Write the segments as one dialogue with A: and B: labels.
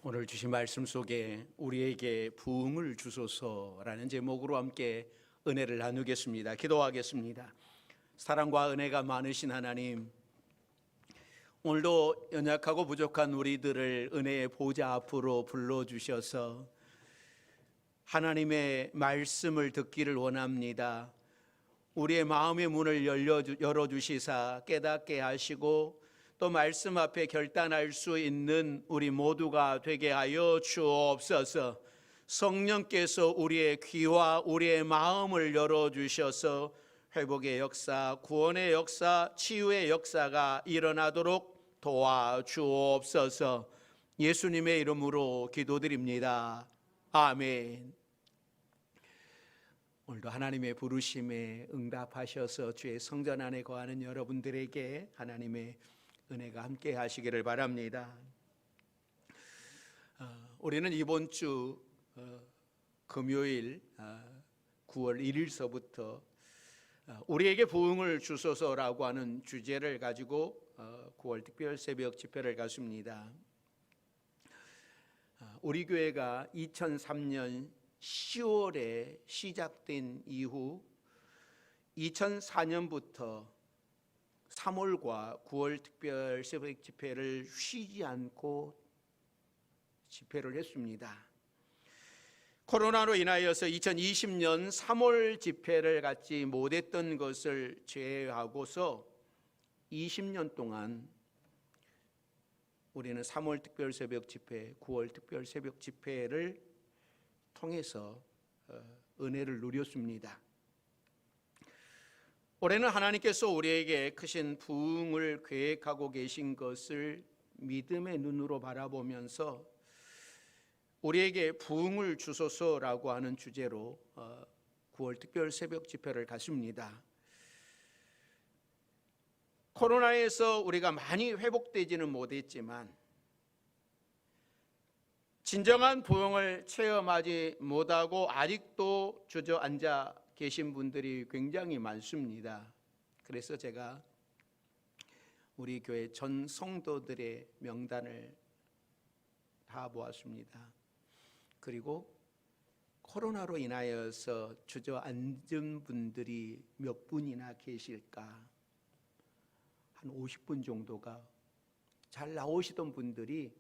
A: 오늘 주신 말씀 속에 우리에게 부흥을 주소서라는 제목으로 함께 은혜를 나누겠습니다. 기도하겠습니다. 사랑과 은혜가 많으신 하나님, 오늘도 연약하고 부족한 우리들을 은혜의 보좌 앞으로 불러주셔서 하나님의 말씀을 듣기를 원합니다. 우리의 마음의 문을 열어주시사 깨닫게 하시고 또 말씀 앞에 결단할 수 있는 우리 모두가 되게 하여 주옵소서. 성령께서 우리의 귀와 우리의 마음을 열어주셔서 회복의 역사, 구원의 역사, 치유의 역사가 일어나도록 도와주옵소서. 예수님의 이름으로 기도드립니다. 아멘. 오늘도 하나님의 부르심에 응답하셔서 주의 성전 안에 거하는 여러분들에게 하나님의 은혜가 함께 하시기를 바랍니다. 우리는 이번 주 금요일 9월 1일서부터 우리에게 부흥을 주소서라고 하는 주제를 가지고 9월 특별 새벽 집회를 갖습니다. 우리 교회가 2003년 10월에 시작된 이후 2004년부터 3월과 9월 특별 새벽 집회를 쉬지 않고 집회를 했습니다. 코로나로 인하여서 2020년 3월 집회를 갖지 못했던 것을 제외하고서 20년 동안 우리는 3월 특별 새벽 집회, 9월 특별 새벽 집회를 통해서 은혜를 누렸습니다. 올해는 하나님께서 우리에게 크신 부흥을 계획하고 계신 것을 믿음의 눈으로 바라보면서 우리에게 부흥을 주소서라고 하는 주제로 9월 특별 새벽 집회를 갖습니다. 코로나에서 우리가 많이 회복되지는 못했지만 진정한 부흥을 체험하지 못하고 아직도 주저앉아 계신 분들이 굉장히 많습니다. 그래서 제가 우리 교회 전 성도들의 명단을 다 보았습니다. 그리고 코로나로 인하여서 주저앉은 분들이 몇 분이나 계실까? 한 50분 정도가, 잘 나오시던 분들이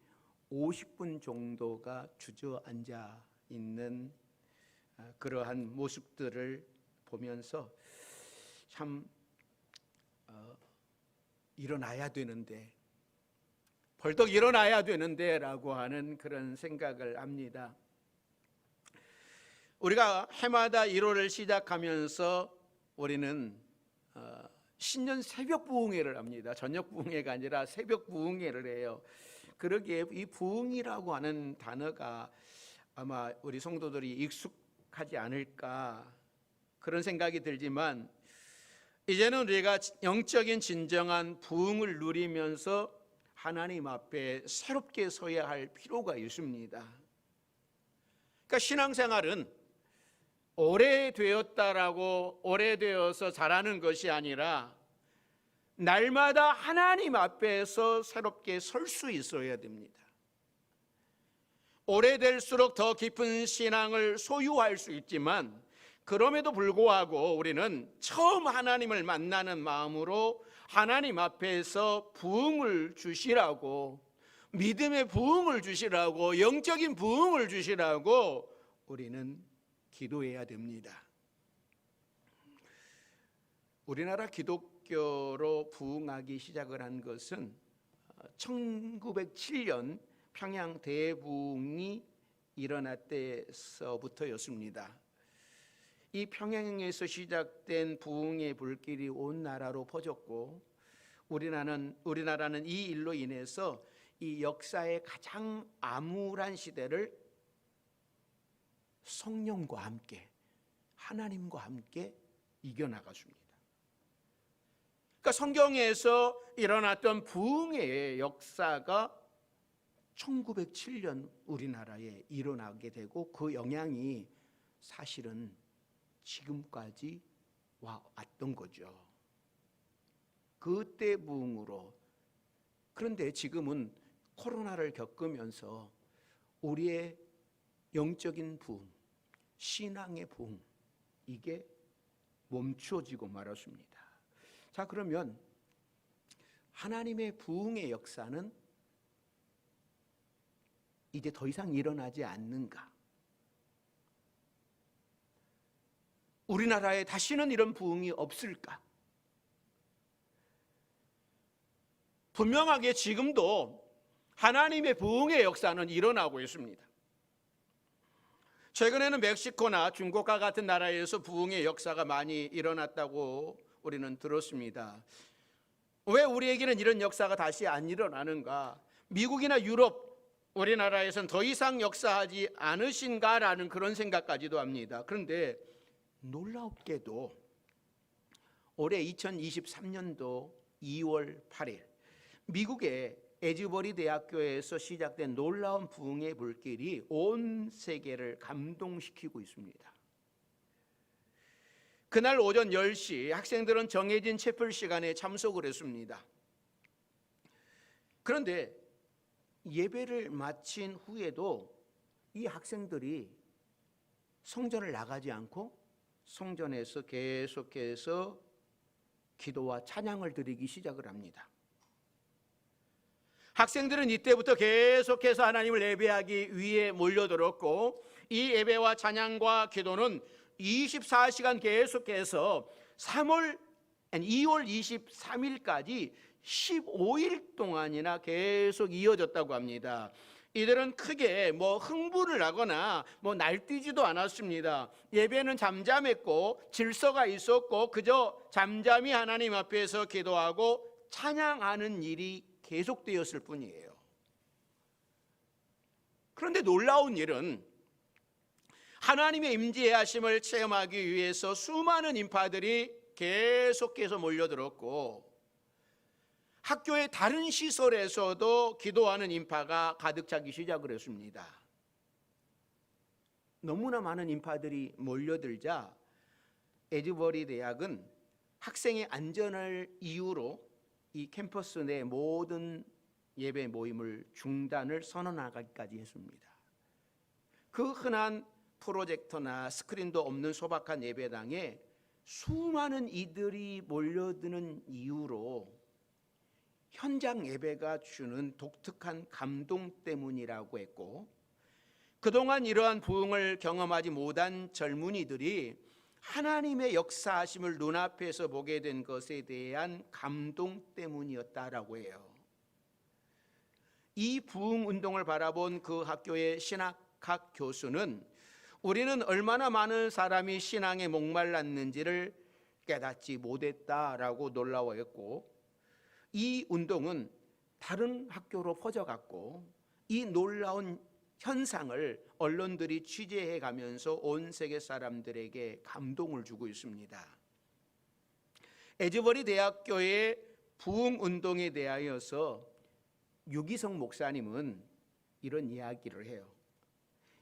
A: 50분 정도가 주저앉아 있는 그러한 모습들을 보면서 참 일어나야 되는데, 벌떡 일어나야 되는데 라고 하는 그런 생각을 합니다. 우리가 해마다 1월을 시작하면서 우리는 신년 새벽 부흥회를 합니다. 저녁 부흥회가 아니라 새벽 부흥회를 해요. 그러기에 이 부흥이라고 하는 단어가 아마 우리 성도들이 익숙하지 않을까 그런 생각이 들지만, 이제는 우리가 영적인 진정한 부흥을 누리면서 하나님 앞에 새롭게 서야 할 필요가 있습니다. 그러니까 신앙생활은 오래되었다라고 오래되어서 잘하는 것이 아니라 날마다 하나님 앞에서 새롭게 설 수 있어야 됩니다. 오래될수록 더 깊은 신앙을 소유할 수 있지만, 그럼에도 불구하고 우리는 처음 하나님을 만나는 마음으로 하나님 앞에서 부흥을 주시라고, 믿음의 부흥을 주시라고, 영적인 부흥을 주시라고 우리는 기도해야 됩니다. 우리나라 기독교로 부흥하기 시작을 한 것은 1907년 평양 대부흥이 일어날 때서부터였습니다. 이 평양에서 시작된 부흥의 불길이 온 나라로 퍼졌고, 우리나라는 이 일로 인해서 이 역사의 가장 암울한 시대를 성령과 함께, 하나님과 함께 이겨나갔습니다. 그러니까 성경에서 일어났던 부흥의 역사가 1907년 우리나라에 일어나게 되고, 그 영향이 사실은 지금까지 왔던 거죠. 그때 부흥으로. 그런데 지금은 코로나를 겪으면서 우리의 영적인 부흥, 신앙의 부흥, 이게 멈춰지고 말았습니다. 자, 그러면 하나님의 부흥의 역사는 이제 더 이상 일어나지 않는가? 우리나라에 다시는 이런 부흥이 없을까? 분명하게 지금도 하나님의 부흥의 역사는 일어나고 있습니다. 최근에는 멕시코나 중국과 같은 나라에서 부흥의 역사가 많이 일어났다고 우리는 들었습니다. 왜 우리에게는 이런 역사가 다시 안 일어나는가? 미국이나 유럽, 우리나라에서는 더 이상 역사하지 않으신가라는 그런 생각까지도 합니다. 그런데 놀랍게도 올해 2023년도 2월 8일 미국의 에즈버리 대학교에서 시작된 놀라운 부흥의 불길이 온 세계를 감동시키고 있습니다. 그날 오전 10시 학생들은 정해진 채플 시간에 참석을 했습니다. 그런데 예배를 마친 후에도 이 학생들이 성전을 나가지 않고 성전에서 계속해서 기도와 찬양을 드리기 시작을 합니다. 학생들은 이때부터 계속해서 하나님을 예배하기 위해 몰려들었고, 이 예배와 찬양과 기도는 24시간 계속해서 2월 23일까지 15일 동안이나 계속 이어졌다고 합니다. 이들은 크게 흥분을 하거나 날뛰지도 않았습니다. 예배는 잠잠했고 질서가 있었고 그저 잠잠히 하나님 앞에서 기도하고 찬양하는 일이 계속되었을 뿐이에요. 그런데 놀라운 일은 하나님의 임재의 하심을 체험하기 위해서 수많은 인파들이 계속해서 몰려들었고, 학교의 다른 시설에서도 기도하는 인파가 가득 차기 시작을 했습니다. 너무나 많은 인파들이 몰려들자 에즈버리 대학은 학생의 안전을 이유로 이 캠퍼스 내 모든 예배 모임을 중단을 선언하기까지 했습니다. 그 흔한 프로젝터나 스크린도 없는 소박한 예배당에 수많은 이들이 몰려드는 이유로 현장 예배가 주는 독특한 감동 때문이라고 했고, 그동안 이러한 부흥을 경험하지 못한 젊은이들이 하나님의 역사하심을 눈앞에서 보게 된 것에 대한 감동 때문이었다라고 해요. 이 부흥 운동을 바라본 그 학교의 신학학 교수는 우리는 얼마나 많은 사람이 신앙에 목말랐는지를 깨닫지 못했다라고 놀라워했고, 이 운동은 다른 학교로 퍼져갔고, 이 놀라운 현상을 언론들이 취재해 가면서 온 세계 사람들에게 감동을 주고 있습니다. 에즈버리 대학교의 부흥 운동에 대하여서 유기성 목사님은 이런 이야기를 해요.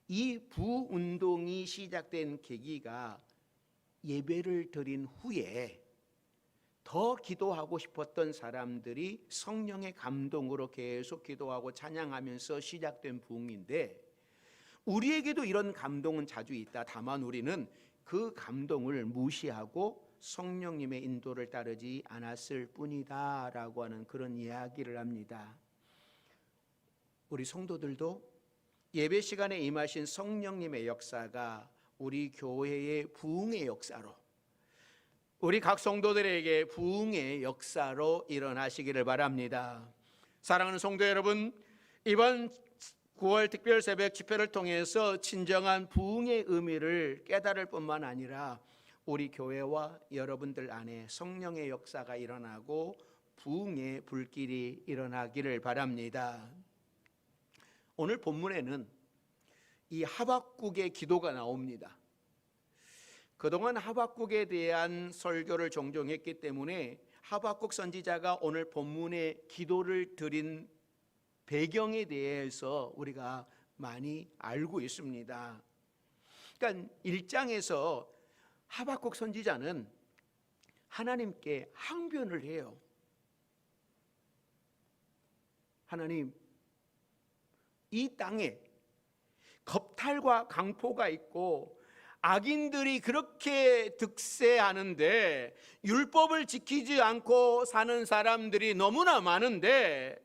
A: 이 부운동이 시작된 계기가 예배를 드린 후에 더 기도하고 싶었던 사람들이 성령의 감동으로 계속 기도하고 찬양하면서 시작된 부흥인데, 우리에게도 이런 감동은 자주 있다. 다만 우리는 그 감동을 무시하고 성령님의 인도를 따르지 않았을 뿐이다 라고 하는 그런 이야기를 합니다. 우리 성도들도 예배 시간에 임하신 성령님의 역사가 우리 교회의 부흥의 역사로, 우리 각 성도들에게 부흥의 역사로 일어나시기를 바랍니다. 사랑하는 성도 여러분, 이번 9월 특별 새벽 집회를 통해서 진정한 부흥의 의미를 깨달을 뿐만 아니라 우리 교회와 여러분들 안에 성령의 역사가 일어나고 부흥의 불길이 일어나기를 바랍니다. 오늘 본문에는 이 하박국의 기도가 나옵니다. 그동안 하박국에 대한 설교를 종종 했기 때문에 하박국 선지자가 오늘 본문에 기도를 드린 배경에 대해서 우리가 많이 알고 있습니다. 그러니까 1장에서 하박국 선지자는 하나님께 항변을 해요. 하나님, 이 땅에 겁탈과 강포가 있고 악인들이 그렇게 득세하는데 율법을 지키지 않고 사는 사람들이 너무나 많은데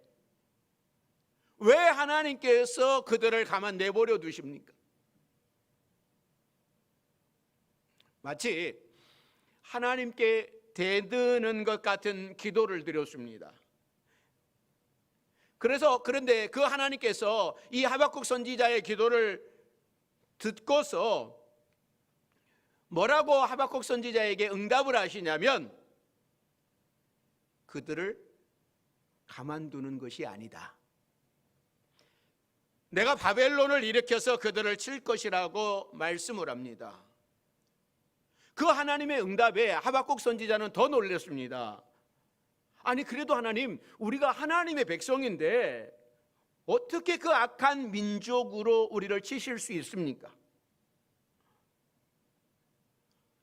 A: 왜 하나님께서 그들을 가만 내버려 두십니까? 마치 하나님께 대드는 것 같은 기도를 드렸습니다. 그런데 그 하나님께서 이 하박국 선지자의 기도를 듣고서 뭐라고 하박국 선지자에게 응답을 하시냐면 그들을 가만두는 것이 아니다. 내가 바벨론을 일으켜서 그들을 칠 것이라고 말씀을 합니다. 그 하나님의 응답에 하박국 선지자는 더 놀랐습니다. 아니 그래도 하나님, 우리가 하나님의 백성인데 어떻게 그 악한 민족으로 우리를 치실 수 있습니까?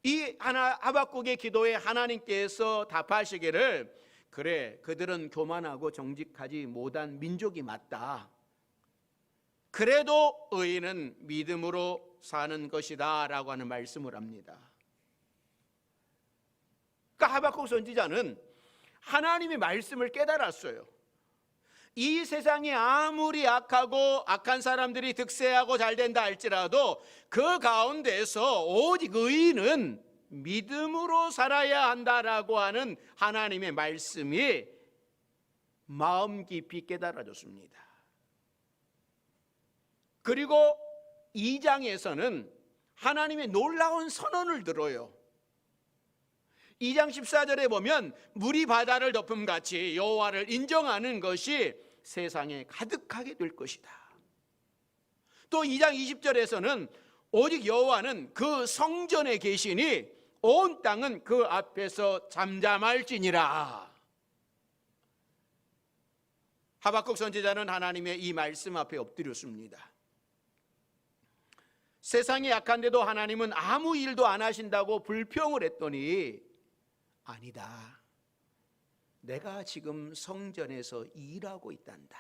A: 이 하박국의 기도에 하나님께서 답하시기를 그래, 그들은 교만하고 정직하지 못한 민족이 맞다. 그래도 의인은 믿음으로 사는 것이다 라고 하는 말씀을 합니다. 그러니까 하박국 선지자는 하나님의 말씀을 깨달았어요. 이 세상이 아무리 악하고 악한 사람들이 득세하고 잘 된다 할지라도 그 가운데서 오직 의인은 믿음으로 살아야 한다라고 하는 하나님의 말씀이 마음 깊이 깨달아졌습니다. 그리고 2장에서는 하나님의 놀라운 선언을 들어요. 2장 14절에 보면 물이 바다를 덮음같이 여호와를 인정하는 것이 세상에 가득하게 될 것이다. 또 2장 20절에서는 오직 여호와는 그 성전에 계시니 온 땅은 그 앞에서 잠잠할지니라. 하박국 선지자는 하나님의 이 말씀 앞에 엎드렸습니다. 세상이 약한데도 하나님은 아무 일도 안 하신다고 불평을 했더니 아니다. 내가 지금 성전에서 일하고 있단다.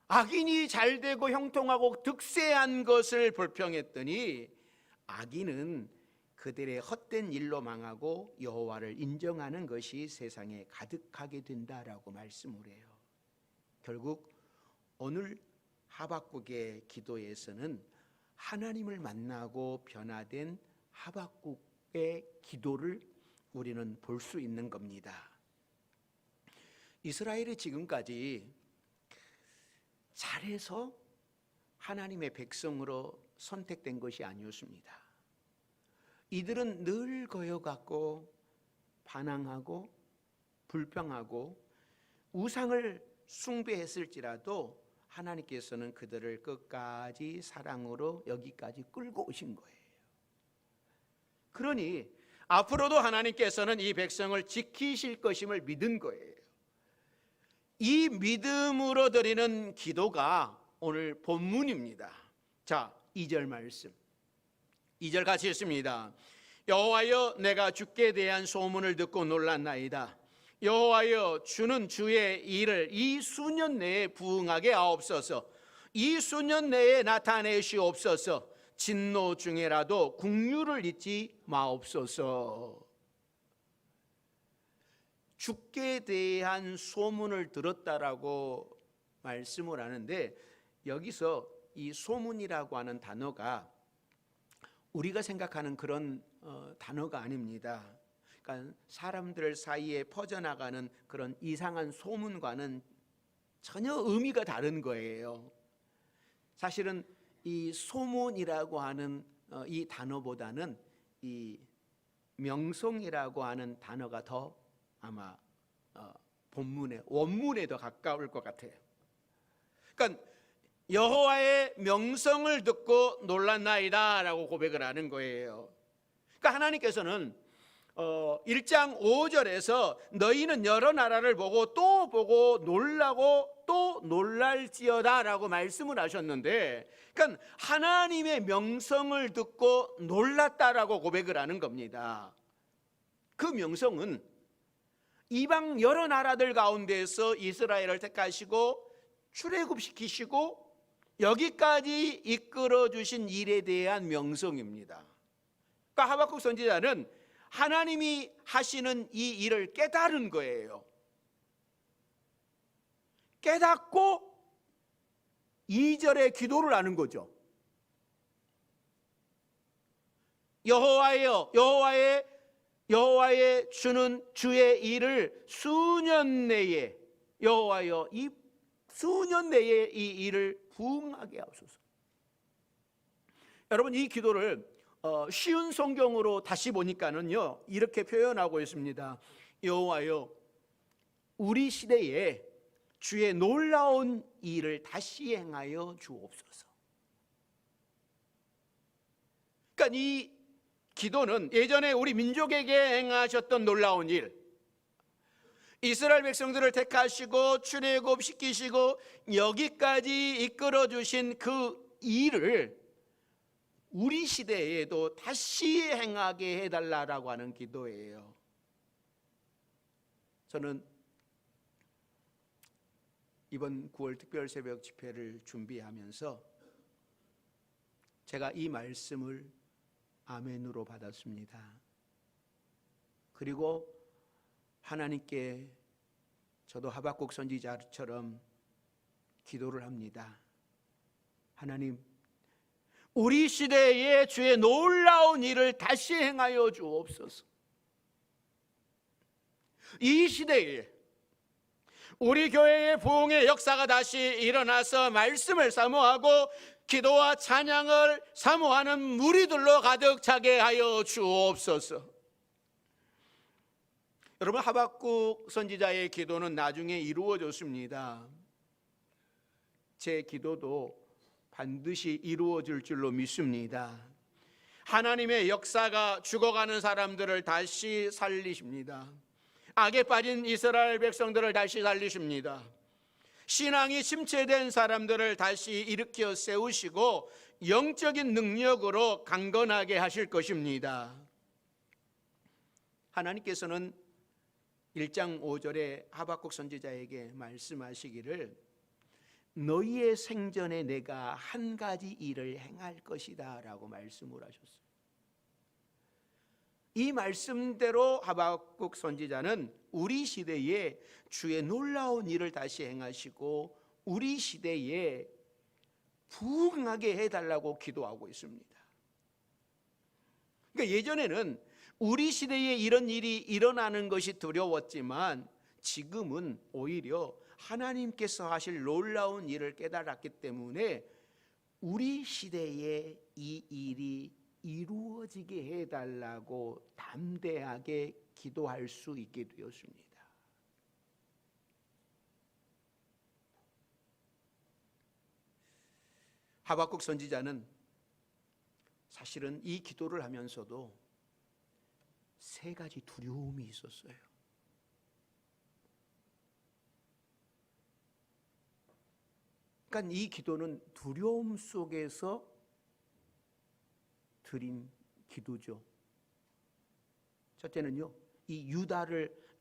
A: 악인이 잘되고 형통하고 득세한 것을 불평했더니 악인은 그들의 헛된 일로 망하고 여호와를 인정하는 것이 세상에 가득하게 된다라고 말씀을 해요. 결국 오늘 하박국의 기도에서는 하나님을 만나고 변화된 하박국의 기도를 우리는 볼 수 있는 겁니다. 이스라엘이 지금까지 잘해서 하나님의 백성으로 선택된 것이 아니었습니다. 이들은 늘 거여갖고 반항하고 불평하고 우상을 숭배했을지라도 하나님께서는 그들을 끝까지 사랑으로 여기까지 끌고 오신 거예요. 그러니 앞으로도 하나님께서는 이 백성을 지키실 것임을 믿은 거예요. 이 믿음으로 드리는 기도가 오늘 본문입니다. 자, 2절 말씀. 2절 같이 읽습니다. 여호와여, 내가 주께 대한 소문을 듣고 놀랐나이다. 여호와여, 주는 주의 일을 이 수년 내에 부응하게 하옵소서. 이 수년 내에 나타내시옵소서. 진노 중에라도 긍휼을 잊지 마옵소서. 주께 대한 소문을 들었다라고 말씀을 하는데 여기서 이 소문이라고 하는 단어가 우리가 생각하는 그런 단어가 아닙니다. 그러니까 사람들 사이에 퍼져나가는 그런 이상한 소문과는 전혀 의미가 다른 거예요. 사실은 이 소문이라고 하는 이 단어보다는 이 명성이라고 하는 단어가 더 아마 본문에 원문에 더 가까울 것 같아요. 그러니까 여호와의 명성을 듣고 놀랐나이다라고 고백을 하는 거예요. 그러니까 하나님께서는 1장 5절에서 너희는 여러 나라를 보고 또 보고 놀라고 또 놀랄지어다라고 말씀을 하셨는데, 그러니까 하나님의 명성을 듣고 놀랐다라고 고백을 하는 겁니다. 그 명성은 이방 여러 나라들 가운데서 이스라엘을 택하시고 출애굽시키시고 여기까지 이끌어 주신 일에 대한 명성입니다. 그러니까 하박국 선지자는 하나님이 하시는 이 일을 깨달은 거예요. 깨닫고 2절에 기도를 하는 거죠. 여호와여, 여호와의 주는 주의 일을 수년 내에, 여호와여 이 수년 내에 이 일을 부응하게 하옵소서. 여러분, 이 기도를 쉬운 성경으로 다시 보니까는요, 이렇게 표현하고 있습니다. 여호와여, 우리 시대에 주의 놀라운 일을 다시 행하여 주옵소서. 그러니까 이 기도는 예전에 우리 민족에게 행하셨던 놀라운 일, 이스라엘 백성들을 택하시고 출애굽시키시고 여기까지 이끌어 주신 그 일을 우리 시대에도 다시 행하게 해달라고 하는 기도예요. 저는 이번 9월 특별 새벽 집회를 준비하면서 제가 이 말씀을 아멘으로 받았습니다. 그리고 하나님께 저도 하박국 선지자처럼 기도를 합니다. 하나님, 우리 시대에 주의 놀라운 일을 다시 행하여 주옵소서. 이 시대에 우리 교회의 부흥의 역사가 다시 일어나서 말씀을 사모하고 기도와 찬양을 사모하는 무리들로 가득 차게 하여 주옵소서. 여러분, 하박국 선지자의 기도는 나중에 이루어졌습니다. 제 기도도 반드시 이루어질 줄로 믿습니다. 하나님의 역사가 죽어가는 사람들을 다시 살리십니다. 악에 빠진 이스라엘 백성들을 다시 살리십니다. 신앙이 침체된 사람들을 다시 일으켜 세우시고 영적인 능력으로 강건하게 하실 것입니다. 하나님께서는 1장 5절에 하박국 선지자에게 말씀하시기를 너희의 생전에 내가 한 가지 일을 행할 것이다 라고 말씀을 하셨어요. 이 말씀대로 하박국 선지자는 우리 시대에 주의 놀라운 일을 다시 행하시고 우리 시대에 부흥하게 해달라고 기도하고 있습니다. 그러니까 예전에는 우리 시대에 이런 일이 일어나는 것이 두려웠지만 지금은 오히려 하나님께서 하실 놀라운 일을 깨달았기 때문에 우리 시대에 이 일이 이루어지게 해달라고 담대하게 기도할 수 있게 되었습니다. 하박국 선지자는 사실은 이 기도를 하면서도 세 가지 두려움이 있었어요. 그러니까 이 기도는 두려움 속에서 드린 기도죠. 첫째는요, 이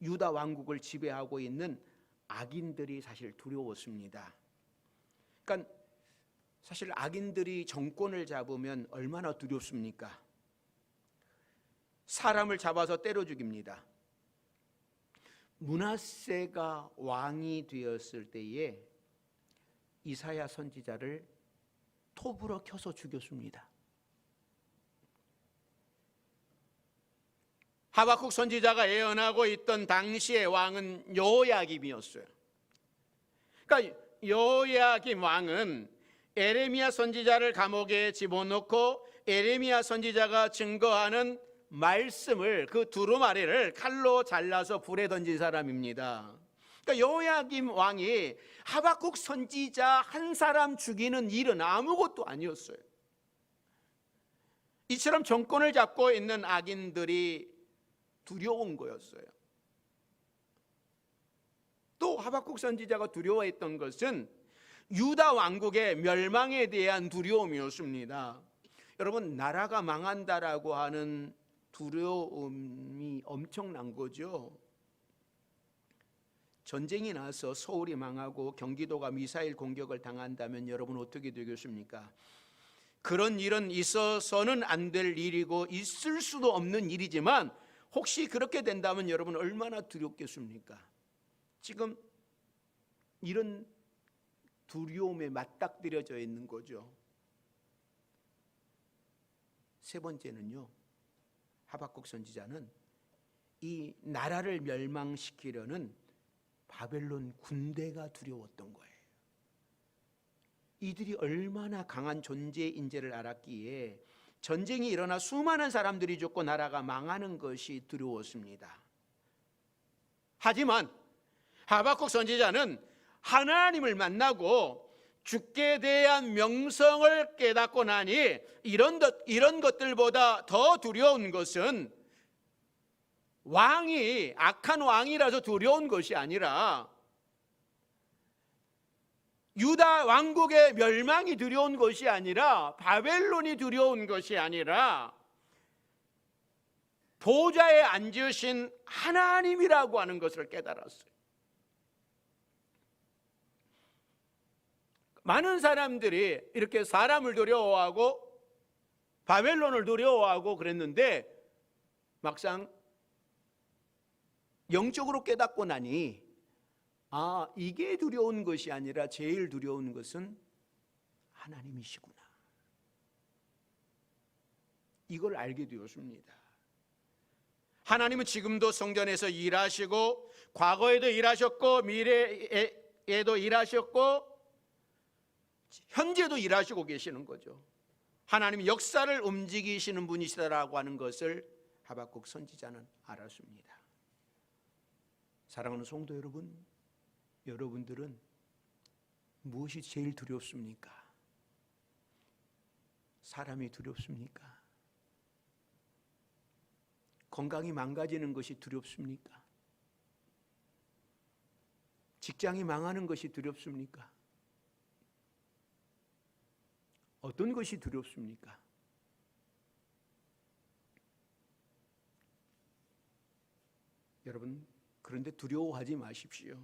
A: 유다 왕국을 지배하고 있는 악인들이 사실 두려웠습니다. 그러니까 사실 악인들이 정권을 잡으면 얼마나 두렵습니까? 사람을 잡아서 때려 죽입니다. 므낫세가 왕이 되었을 때에 이사야 선지자를 톱으로 켜서 죽였습니다. 하박국 선지자가 예언하고 있던 당시의 왕은 여호야김이었어요. 그러니까 여호야김 왕은 에레미야 선지자를 감옥에 집어넣고 에레미야 선지자가 증거하는 말씀을, 그 두루마리를 칼로 잘라서 불에 던진 사람입니다. 그러니까 여호야김 왕이 하박국 선지자 한 사람 죽이는 일은 아무것도 아니었어요. 이처럼 정권을 잡고 있는 악인들이 두려운 거였어요. 또 하박국 선지자가 두려워했던 것은 유다 왕국의 멸망에 대한 두려움이었습니다. 여러분, 나라가 망한다라고 하는 두려움이 엄청난 거죠. 전쟁이 나서 서울이 망하고 경기도가 미사일 공격을 당한다면 여러분 어떻게 되겠습니까? 그런 일은 있어서는 안 될 일이고 있을 수도 없는 일이지만 혹시 그렇게 된다면 여러분 얼마나 두렵겠습니까? 지금 이런 두려움에 맞닥뜨려져 있는 거죠. 세 번째는요, 하박국 선지자는 이 나라를 멸망시키려는 바벨론 군대가 두려웠던 거예요. 이들이 얼마나 강한 존재인지를 알았기에 전쟁이 일어나 수많은 사람들이 죽고 나라가 망하는 것이 두려웠습니다. 하지만 하박국 선지자는 하나님을 만나고 죽게 대한 명성을 깨닫고 나니 이런 것들보다 더 두려운 것은 왕이 악한 왕이라서 두려운 것이 아니라 유다 왕국의 멸망이 두려운 것이 아니라 바벨론이 두려운 것이 아니라 보좌에 앉으신 하나님이라고 하는 것을 깨달았어요. 많은 사람들이 이렇게 사람을 두려워하고 바벨론을 두려워하고 그랬는데 막상 영적으로 깨닫고 나니 이게 두려운 것이 아니라 제일 두려운 것은 하나님이시구나. 이걸 알게 되었습니다. 하나님은 지금도 성전에서 일하시고 과거에도 일하셨고 미래에도 일하셨고 현재도 일하시고 계시는 거죠. 하나님이 역사를 움직이시는 분이시다라고 하는 것을 하박국 선지자는 알았습니다. 사랑하는 성도 여러분, 여러분들은 무엇이 제일 두렵습니까? 사람이 두렵습니까? 건강이 망가지는 것이 두렵습니까? 직장이 망하는 것이 두렵습니까? 어떤 것이 두렵습니까? 여러분, 그런데 두려워하지 마십시오.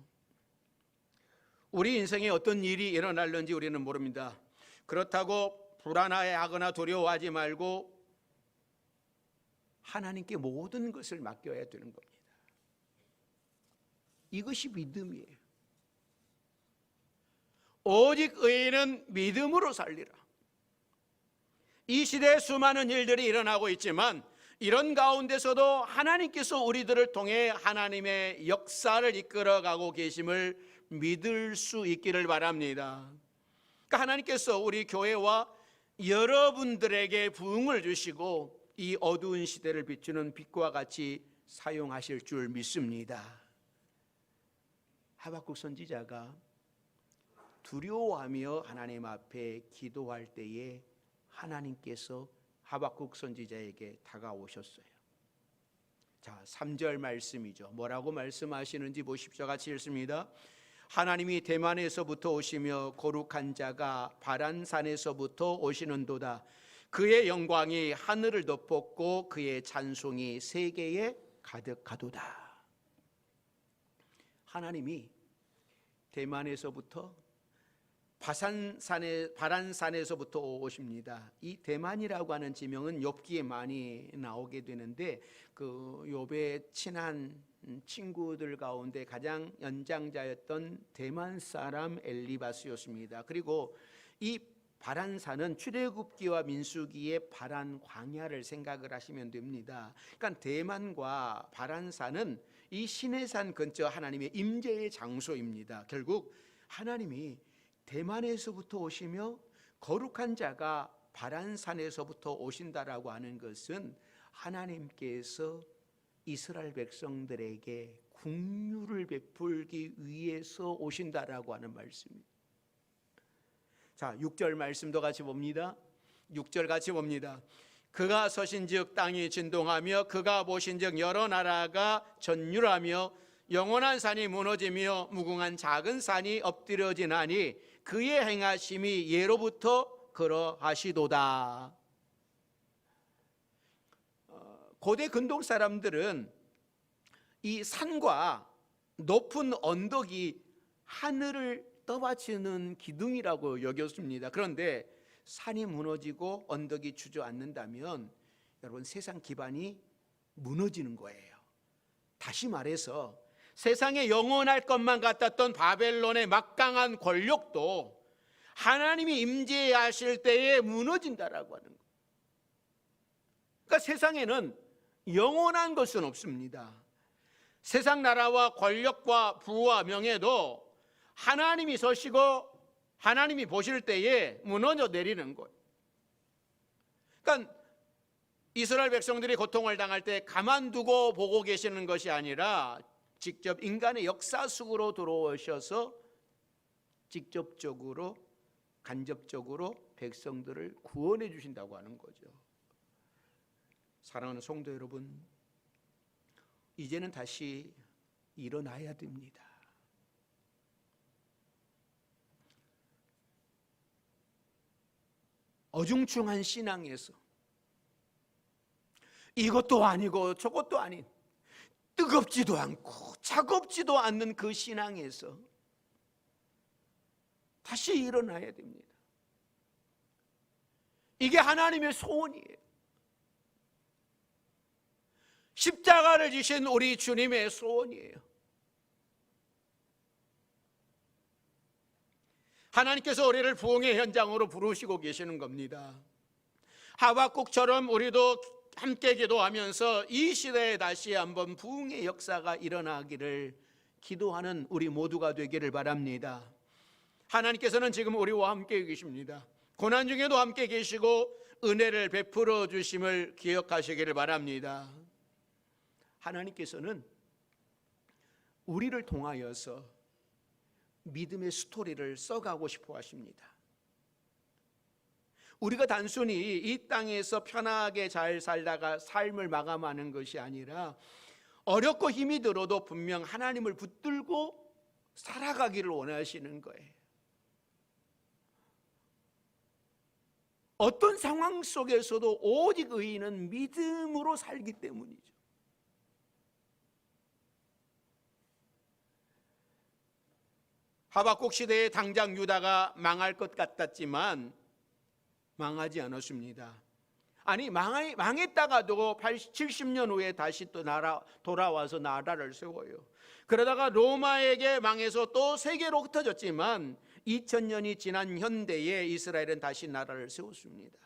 A: 우리 인생에 어떤 일이 일어날는지 우리는 모릅니다. 그렇다고 불안해하거나 두려워하지 말고 하나님께 모든 것을 맡겨야 되는 겁니다. 이것이 믿음이에요. 오직 의인은 믿음으로 살리라. 이 시대에 수많은 일들이 일어나고 있지만 이런 가운데서도 하나님께서 우리들을 통해 하나님의 역사를 이끌어가고 계심을 믿을 수 있기를 바랍니다. 그러니까 하나님께서 우리 교회와 여러분들에게 부흥을 주시고 이 어두운 시대를 비추는 빛과 같이 사용하실 줄 믿습니다. 하박국 선지자가 두려워하며 하나님 앞에 기도할 때에 하나님께서 하박국 선지자에게 다가오셨어요. 자, 3절 말씀이죠. 뭐라고 말씀하시는지 보십시오. 같이 읽습니다. 하나님이 대만에서부터 오시며 거룩한 자가 바란산에서부터 오시는도다. 그의 영광이 하늘을 덮었고 그의 찬송이 세계에 가득하도다. 하나님이 대만에서부터 바란산에서부터 오십니다. 이 대만이라고 하는 지명은 욥기에 많이 나오게 되는데 그 욥의 친한 친구들 가운데 가장 연장자였던 대만 사람 엘리바스였습니다. 그리고 이 바란산은 출애굽기와 민수기의 바란 광야를 생각을 하시면 됩니다. 그러니까 대만과 바란산은 이 시내산 근처 하나님의 임재의 장소입니다. 결국 하나님이 대만에서부터 오시며 거룩한 자가 바란산에서부터 오신다라고 하는 것은 하나님께서 이스라엘 백성들에게 긍휼을 베풀기 위해서 오신다라고 하는 말씀입니다. 자, 6절 말씀도 같이 봅니다. 6절 같이 봅니다. 그가 서신즉 땅이 진동하며 그가 보신즉 여러 나라가 전율하며 영원한 산이 무너지며 무궁한 작은 산이 엎드려지나니 그의 행하심이 예로부터 그러하시도다. 고대 근동 사람들은 이 산과 높은 언덕이 하늘을 떠받치는 기둥이라고 여겼습니다. 그런데 산이 무너지고 언덕이 주저앉는다면 여러분, 세상 기반이 무너지는 거예요. 다시 말해서 세상에 영원할 것만 같았던 바벨론의 막강한 권력도 하나님이 임재하실 때에 무너진다라고 하는 거예요. 그러니까 세상에는 영원한 것은 없습니다. 세상 나라와 권력과 부와 명예도 하나님이 서시고 하나님이 보실 때에 무너져 내리는 거예요. 그러니까 이스라엘 백성들이 고통을 당할 때 가만두고 보고 계시는 것이 아니라 직접 인간의 역사 속으로 들어오셔서 직접적으로 간접적으로 백성들을 구원해 주신다고 하는 거죠. 사랑하는 성도 여러분, 이제는 다시 일어나야 됩니다. 어중충한 신앙에서 이것도 아니고 저것도 아닌, 뜨겁지도 않고 차갑지도 않는 그 신앙에서 다시 일어나야 됩니다. 이게 하나님의 소원이에요. 십자가를 지신 우리 주님의 소원이에요. 하나님께서 우리를 부흥의 현장으로 부르시고 계시는 겁니다. 하박국처럼 우리도 함께 기도하면서 이 시대에 다시 한번 부흥의 역사가 일어나기를 기도하는 우리 모두가 되기를 바랍니다. 하나님께서는 지금 우리와 함께 계십니다. 고난 중에도 함께 계시고 은혜를 베풀어 주심을 기억하시기를 바랍니다. 하나님께서는 우리를 통하여서 믿음의 스토리를 써가고 싶어 하십니다. 우리가 단순히 이 땅에서 편하게 잘 살다가 삶을 마감하는 것이 아니라 어렵고 힘이 들어도 분명 하나님을 붙들고 살아가기를 원하시는 거예요. 어떤 상황 속에서도 오직 의인은 믿음으로 살기 때문이죠. 하박국 시대에 당장 유다가 망할 것 같았지만 망하지 않았습니다. 아니, 망했다가도 70년 후에 다시 또 돌아와서 나라를 세워요. 그러다가 로마에게 망해서 또 세계로 흩어졌지만 2000년이 지난 현대에 이스라엘은 다시 나라를 세웠습니다.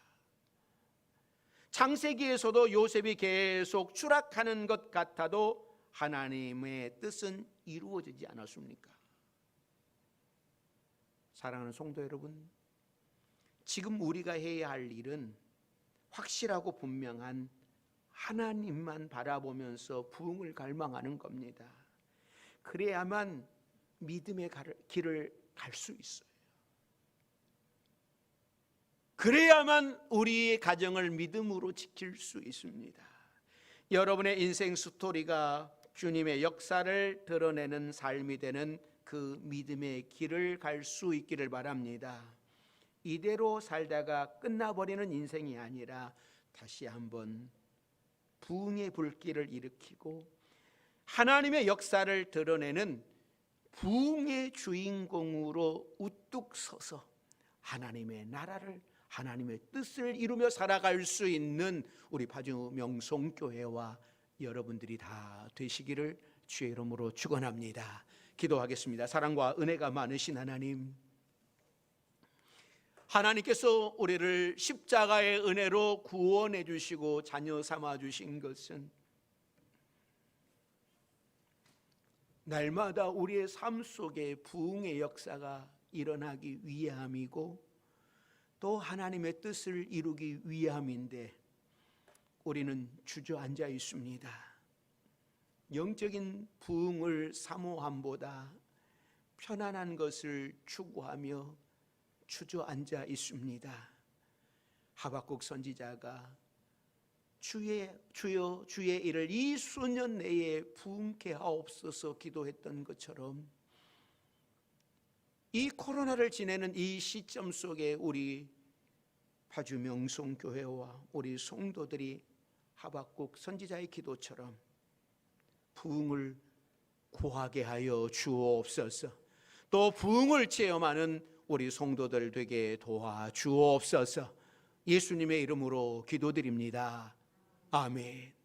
A: 창세기에서도 요셉이 계속 추락하는 것 같아도 하나님의 뜻은 이루어지지 않았습니까? 사랑하는 성도 여러분, 지금 우리가 해야 할 일은 확실하고 분명한 하나님만 바라보면서 부흥을 갈망하는 겁니다. 그래야만 믿음의 길을 갈 수 있어요. 그래야만 우리의 가정을 믿음으로 지킬 수 있습니다. 여러분의 인생 스토리가 주님의 역사를 드러내는 삶이 되는 그 믿음의 길을 갈 수 있기를 바랍니다. 이대로 살다가 끝나버리는 인생이 아니라 다시 한번 부흥의 불길을 일으키고 하나님의 역사를 드러내는 부흥의 주인공으로 우뚝 서서 하나님의 나라를, 하나님의 뜻을 이루며 살아갈 수 있는 우리 파주 명송교회와 여러분들이 다 되시기를 주의 이름으로 축원합니다. 기도하겠습니다. 사랑과 은혜가 많으신 하나님, 하나님께서 우리를 십자가의 은혜로 구원해 주시고 자녀 삼아 주신 것은 날마다 우리의 삶 속에 부흥의 역사가 일어나기 위함이고 또 하나님의 뜻을 이루기 위함인데 우리는 주저앉아 있습니다. 영적인 부흥을 사모함보다 편안한 것을 추구하며 주저앉아 있습니다. 하박국 선지자가 주여 주의 일을 이 수년 내에 부흥케 하옵소서 기도했던 것처럼 이 코로나를 지내는 이 시점 속에 우리 파주 명송교회와 우리 성도들이 하박국 선지자의 기도처럼 부흥을 구하게 하여 주옵소서. 또 부흥을 체험하는 우리 성도들 되게 도와주옵소서. 예수님의 이름으로 기도드립니다. 아멘.